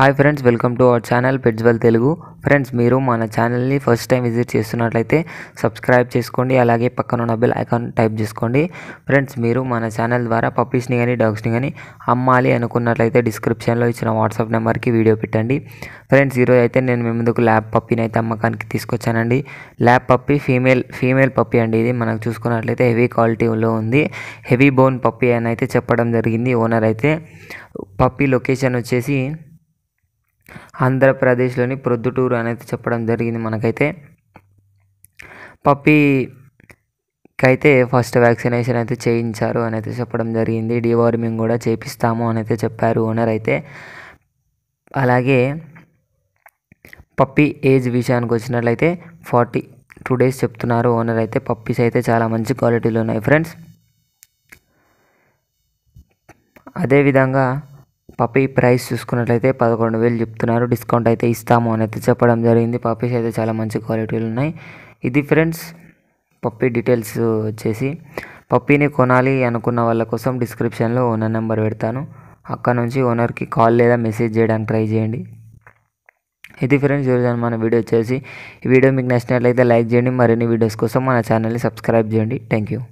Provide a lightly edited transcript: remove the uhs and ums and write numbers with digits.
Hi friends, welcome to our channel pets well Telugu. Friends, మీరు మన ఛానల్ని ఫస్ట్ టైం విజిట్ చేస్తున్నట్లయితే సబ్స్క్రైబ్ చేసుకోండి, అలాగే పక్కన ఉన్న బెల్ ఐకాన్ టైప్ చేసుకోండి. ఫ్రెండ్స్, మీరు మన ఛానల్ ద్వారా పప్పీస్ని కానీ డాగ్స్ని కానీ అమ్మాలి అనుకున్నట్లయితే డిస్క్రిప్షన్లో ఇచ్చిన వాట్సాప్ నెంబర్కి వీడియో పెట్టండి. ఫ్రెండ్స్, ఈరోజు అయితే నేను మీ ముందుకు ల్యాబ్ పప్పీని అయితే అమ్మకానికి తీసుకొచ్చానండి. ల్యాబ్ పప్పీ ఫీమేల్ పప్పీ అండి. ఇది మనకు చూసుకున్నట్లయితే హెవీ క్వాలిటీలో ఉంది. హెవీ బోన్ పప్పీ అని అయితే చెప్పడం జరిగింది ఓనర్ అయితే. పప్పీ లొకేషన్ వచ్చేసి ఆంధ్రప్రదేశ్లోని ప్రొద్దుటూరు అనేది చెప్పడం జరిగింది. మనకైతే పప్పీకి అయితే ఫస్ట్ వ్యాక్సినేషన్ అయితే చేయించారు అని అయితే చెప్పడం జరిగింది. డివార్మింగ్ కూడా చేపిస్తాము అని అయితే చెప్పారు ఓనర్ అయితే. అలాగే పప్పీ ఏజ్ విషయానికి వచ్చినట్లయితే 42 days చెప్తున్నారు ఓనర్ అయితే. పప్పీస్ అయితే చాలా మంచి క్వాలిటీలో ఉన్నాయి ఫ్రెండ్స్. అదేవిధంగా పప్పీ ప్రైస్ చూసుకున్నట్లయితే 11,000 చెప్తున్నారు. డిస్కౌంట్ అయితే ఇస్తాము అని అయితే చెప్పడం జరిగింది. పప్పీస్ అయితే చాలా మంచి క్వాలిటీలు ఉన్నాయి. ఇది ఫ్రెండ్స్ పప్పీ డీటెయిల్స్ వచ్చేసి. పప్పీని కొనాలి అనుకున్న వాళ్ళ కోసం డిస్క్రిప్షన్లో ఓనర్ నెంబర్ పెడతాను. అక్కడ నుంచి ఓనర్కి కాల్ లేదా మెసేజ్ చేయడానికి ట్రై చేయండి. ఇది ఫ్రెండ్స్ ఈరోజు మన వీడియో వచ్చేసి. ఈ వీడియో మీకు నచ్చినట్లయితే లైక్ చేయండి. మరిన్ని వీడియోస్ కోసం మన ఛానల్ని సబ్స్క్రైబ్ చేయండి. Thank you.